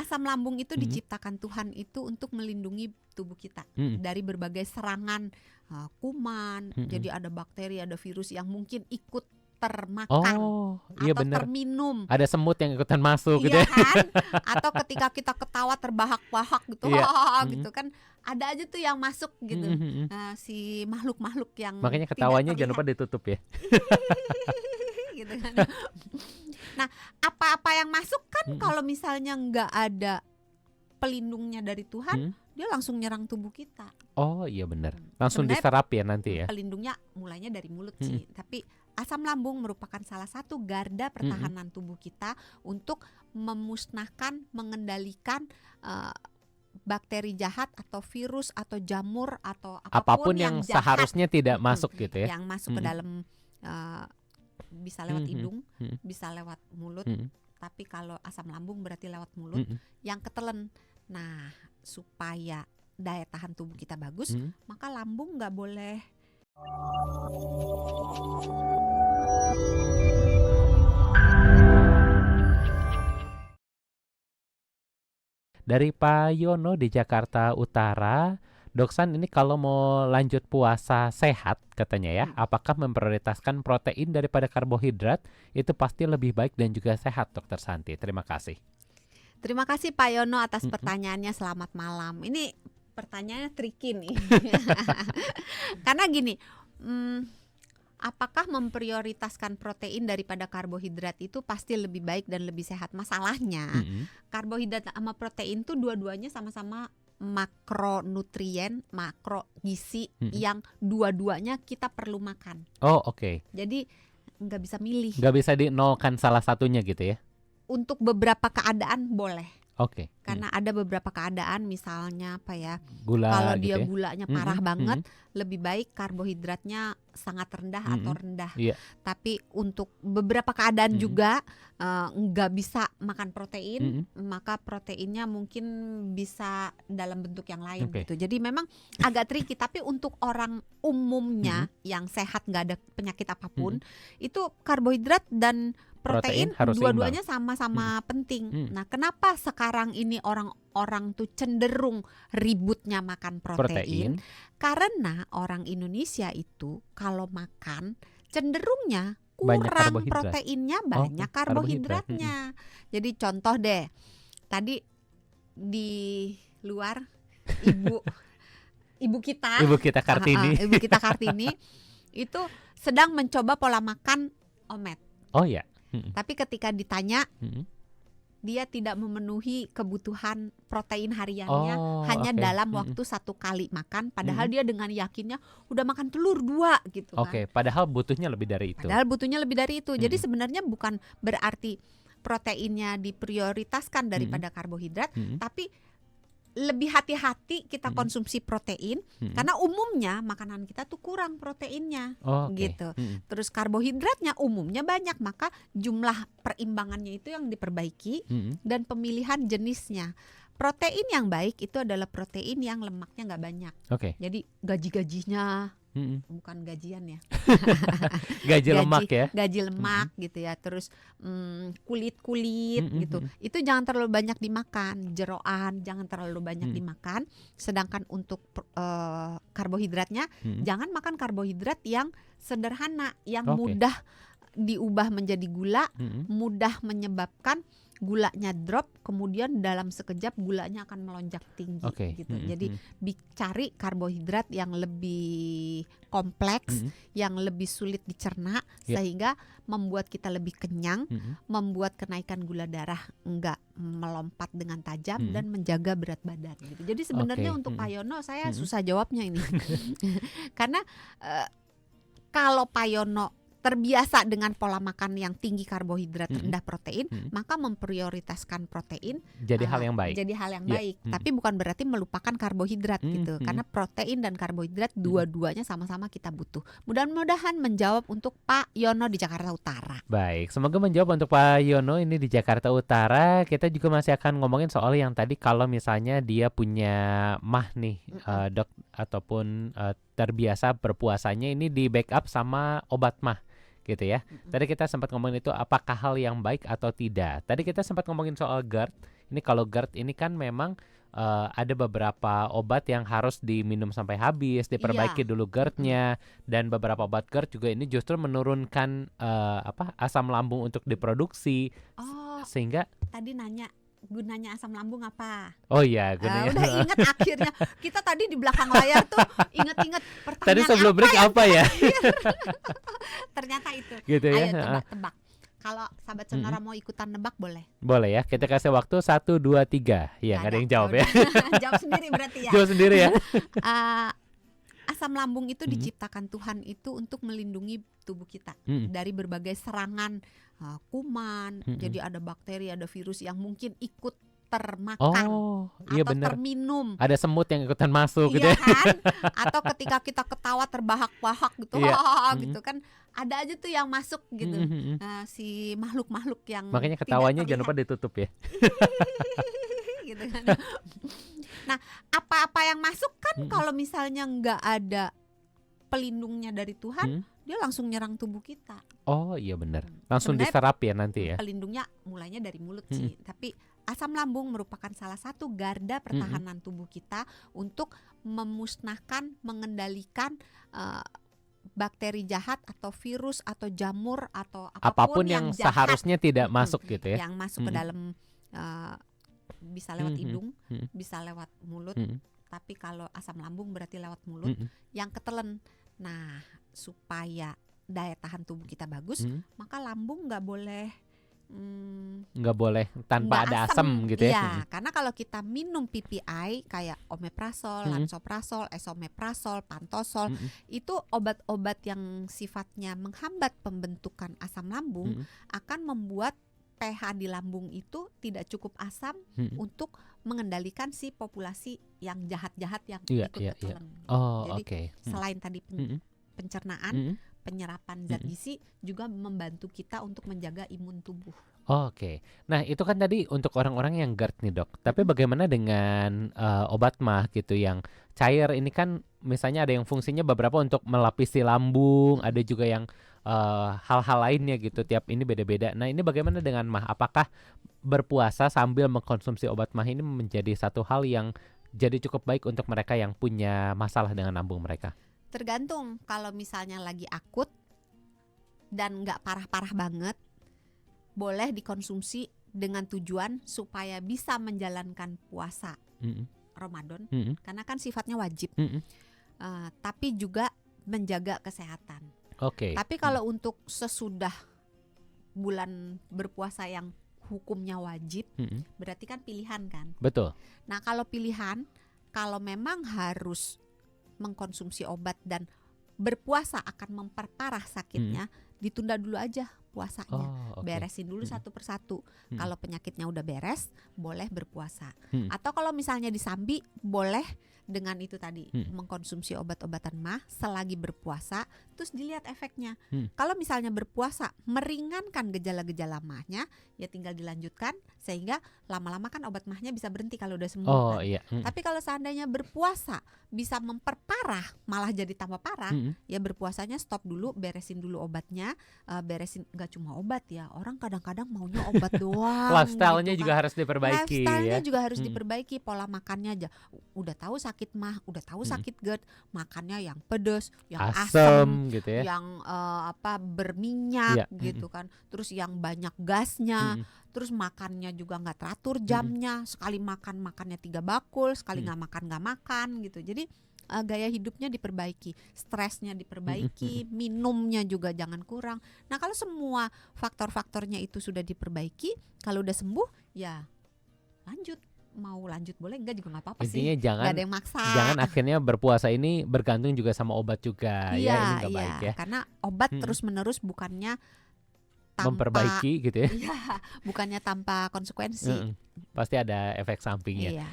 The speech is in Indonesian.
asam lambung itu diciptakan Tuhan itu untuk melindungi tubuh kita dari berbagai serangan kuman. Jadi ada bakteri, ada virus yang mungkin ikut termakan iya atau bener. terminum. Ada semut yang ikutan masuk gitu Iya ya. kan? Atau ketika kita ketawa terbahak-bahak gitu, Iya. gitu kan, ada aja tuh yang masuk gitu. Si makhluk-makhluk yang Makanya tidak ketawanya terlihat. jangan lupa ditutup ya. Gitu kan. Nah, apa-apa yang masuk kan kalau misalnya nggak ada pelindungnya dari Tuhan, dia langsung nyerang tubuh kita. Oh iya benar. Langsung Sebenarnya diserap ya nanti ya. pelindungnya mulainya dari mulut sih, tapi asam lambung merupakan salah satu garda pertahanan tubuh kita untuk memusnahkan, mengendalikan bakteri jahat atau virus atau jamur atau apapun yang jahat, seharusnya tidak masuk gitu ya. yang masuk ke dalam bisa lewat hidung, bisa lewat mulut. Tapi kalau asam lambung berarti lewat mulut yang ketelen. Nah, supaya daya tahan tubuh kita bagus, maka lambung nggak boleh. Dari Pak Yono di Jakarta Utara, Doksan ini kalau mau lanjut puasa sehat katanya ya, apakah memprioritaskan protein daripada karbohidrat? Itu pasti lebih baik dan juga sehat, Dokter Santi. Terima kasih. Terima kasih Pak Yono atas pertanyaannya. Selamat malam. Ini pertanyaannya tricky nih. Karena gini, apakah memprioritaskan protein daripada karbohidrat itu pasti lebih baik dan lebih sehat? Masalahnya karbohidrat sama protein tuh dua-duanya sama-sama makronutrien, makro gizi yang dua-duanya kita perlu makan. Oh oke. Jadi nggak bisa milih. Nggak bisa dinolkan salah satunya gitu ya? Untuk beberapa keadaan boleh. Oke. Karena ada beberapa keadaan, misalnya apa ya, Gula kalau gitu dia ya? gulanya parah banget, lebih baik karbohidratnya sangat rendah atau rendah. Iya. Tapi untuk beberapa keadaan juga nggak bisa makan protein, maka proteinnya mungkin bisa dalam bentuk yang lain gitu. Jadi memang agak tricky. Tapi untuk orang umumnya yang sehat, nggak ada penyakit apapun, itu karbohidrat dan protein dua-duanya sama-sama penting. Nah, kenapa sekarang ini orang-orang tuh cenderung ributnya makan protein? Karena orang Indonesia itu kalau makan cenderungnya kurang proteinnya, banyak karbohidratnya. Jadi contoh deh, tadi di luar ibu kita Kartini, ibu kita Kartini itu sedang mencoba pola makan omet. Oh ya. Tapi ketika ditanya, dia tidak memenuhi kebutuhan protein hariannya hanya dalam waktu 1 kali makan. Padahal dia dengan yakinnya udah makan telur 2 gitu kan. Padahal butuhnya lebih dari itu. Jadi sebenarnya bukan berarti proteinnya diprioritaskan daripada karbohidrat, tapi lebih hati-hati kita konsumsi protein karena umumnya makanan kita tuh kurang proteinnya gitu. Terus karbohidratnya umumnya banyak, maka jumlah perimbangannya itu yang diperbaiki dan pemilihan jenisnya. Protein yang baik itu adalah protein yang lemaknya nggak banyak. Jadi gaji-gajinya bukan gajian ya. gaji lemak ya. Gaji lemak gitu ya. Terus kulit-kulit gitu. Itu jangan terlalu banyak dimakan. Jeroan jangan terlalu banyak dimakan. Sedangkan untuk karbohidratnya jangan makan karbohidrat yang sederhana, yang mudah diubah menjadi gula, mudah menyebabkan gulanya drop, kemudian dalam sekejap gulanya akan melonjak tinggi gitu. Jadi cari karbohidrat yang lebih kompleks, yang lebih sulit dicerna, sehingga membuat kita lebih kenyang, membuat kenaikan gula darah enggak melompat dengan tajam dan menjaga berat badan gitu. Jadi sebenarnya untuk Pak Yono saya susah jawabnya ini. Karena kalau Pak Yono terbiasa dengan pola makan yang tinggi karbohidrat, rendah protein, maka memprioritaskan protein jadi hal yang baik. Tapi bukan berarti melupakan karbohidrat gitu. Karena protein dan karbohidrat dua-duanya sama-sama kita butuh. Mudah-mudahan menjawab untuk Pak Yono di Jakarta Utara. Baik, semoga menjawab untuk Pak Yono ini di Jakarta Utara. Kita juga masih akan ngomongin soal yang tadi, kalau misalnya dia punya mah nih, dok, ataupun terbiasa berpuasanya ini di backup sama obat mah. gitu ya. Mm-mm. Tadi kita sempat ngomongin itu apakah hal yang baik atau tidak. Tadi kita sempat ngomongin soal GERD. Ini kalau GERD ini kan memang ada beberapa obat yang harus diminum sampai habis, diperbaiki Iya. dulu Mm-mm. GERD-nya, dan beberapa obat GERD juga ini justru menurunkan asam lambung untuk diproduksi Oh, sehingga tadi nanya gunanya asam lambung apa? oh iya gunanya. Udah inget akhirnya. Kita tadi di belakang layar tuh inget-inget Tadi pertanyaan sebelum apa break yang apa ya? ternyata itu. Gitu ya. Ayo Heeh. tebak-tebak. Kalau sahabat Mm-mm. Sonora mau ikutan nebak boleh. Boleh ya, kita kasih waktu 1, 2, 3. Ya, Nggak nggak ada yang jawab ya. udah. Jawab sendiri berarti ya. Jawab sendiri ya. Eh, asam lambung itu Mm-mm. diciptakan Tuhan itu untuk melindungi tubuh kita Mm-mm. dari berbagai serangan kuman. Mm-mm. Jadi ada bakteri, ada virus yang mungkin ikut termakan Oh, iya atau benar. terminum. Ada semut yang ikutan masuk gitu Iya ya. kan? Atau ketika kita ketawa terbahak-bahak gitu, Iya. gitu kan, ada aja tuh yang masuk gitu. Mm-mm. Si makhluk-makhluk yang Makanya tidak ketawanya jangan terlihat. lupa ditutup ya. Gitu kan. Nah, apa-apa yang masuk kan Mm-mm. kalau misalnya nggak ada pelindungnya dari Tuhan, Mm. dia langsung nyerang tubuh kita. Oh iya benar. Langsung Sebenarnya diserap ya nanti ya. pelindungnya mulainya dari mulut sih, tapi asam lambung merupakan salah satu garda pertahanan tubuh kita untuk memusnahkan, mengendalikan bakteri jahat atau virus atau jamur atau Apapun apapun yang jahat seharusnya tidak Mm-mm. masuk gitu ya. yang masuk ke Mm-mm. dalam bisa lewat Mm-mm. hidung, Mm-mm. bisa lewat mulut. Mm-mm. Tapi kalau asam lambung berarti lewat mulut Mm-mm. yang ketelen. Nah, supaya daya tahan tubuh kita bagus, Mm. maka lambung nggak boleh Nggak boleh tanpa nggak ada asam. asam gitu ya. Iya, karena kalau kita minum PPI kayak omeprazol, Mm-mm. lansoprazol, esomeprazol, pantosol, Mm-mm. itu obat-obat yang sifatnya menghambat pembentukan asam lambung Mm-mm. akan membuat pH di lambung itu tidak cukup asam Mm-mm. untuk mengendalikan si populasi yang jahat-jahat yang Iya, ikut iya, iya. ketelen. Oh, Jadi oke. selain tadi Mm-mm. pencernaan, Mm-mm. penyerapan zat Mm-mm. gizi juga membantu kita untuk menjaga imun tubuh. Oke. Nah, itu kan tadi untuk orang-orang yang GERD nih, Dok. Tapi Mm-mm. bagaimana dengan obat mah gitu yang cair ini kan misalnya ada yang fungsinya beberapa untuk melapisi lambung, ada juga yang hal-hal lainnya gitu. Tiap ini beda-beda. Nah, ini bagaimana dengan mah? Apakah berpuasa sambil mengkonsumsi obat mah ini menjadi satu hal yang jadi cukup baik untuk mereka yang punya masalah dengan lambung mereka? Tergantung, kalau misalnya lagi akut dan nggak parah-parah banget, boleh dikonsumsi dengan tujuan supaya bisa menjalankan puasa Mm-mm. Ramadan, Mm-mm. karena kan sifatnya wajib. Mm-mm. Tapi juga menjaga kesehatan. Oke. Tapi kalau untuk sesudah bulan berpuasa yang hukumnya wajib, Mm-mm. berarti kan pilihan kan. Betul. Nah, kalau pilihan, kalau memang harus mengkonsumsi obat dan berpuasa akan memperparah sakitnya, ditunda dulu aja puasanya. Oh, oke. Beresin dulu satu persatu. Kalau penyakitnya udah beres, boleh berpuasa. Atau kalau misalnya disambi, boleh dengan itu tadi mengkonsumsi obat-obatan mah selagi berpuasa, terus dilihat efeknya. Kalau misalnya berpuasa meringankan gejala-gejala mahnya, ya tinggal dilanjutkan sehingga lama-lama kan obat mahnya bisa berhenti kalau udah sembuh. Oh kan. iya. Tapi kalau seandainya berpuasa bisa memperparah, malah jadi tambah parah, ya berpuasanya stop dulu, beresin dulu obatnya, beresin nggak cuma obat ya, orang kadang-kadang maunya obat doang. Lifestyle-nya gitu juga kan. harus diperbaiki Lifestyle-nya ya. juga harus diperbaiki, pola makannya aja. Udah tahu sakit mah, udah tahu sakit GERD, makannya yang pedas, yang asam, gitu ya. yang berminyak Iya, gitu kan. Terus yang banyak gasnya, terus makannya juga nggak teratur jamnya, sekali makan makannya 3 bakul, sekali nggak makan gitu. Jadi gaya hidupnya diperbaiki, stresnya diperbaiki, minumnya juga jangan kurang. Nah, kalau semua faktor-faktornya itu sudah diperbaiki, kalau udah sembuh ya lanjut. Mau lanjut boleh, enggak juga nggak apa-apa sih. Intinya jangan Nggak ada yang maksa. jangan akhirnya berpuasa ini bergantung juga sama obat juga ya, ini nggak baik ya. Karena obat terus-menerus bukannya tanpa Memperbaiki gitu ya. Iya, bukannya tanpa konsekuensi. Pasti ada efek sampingnya. Iya.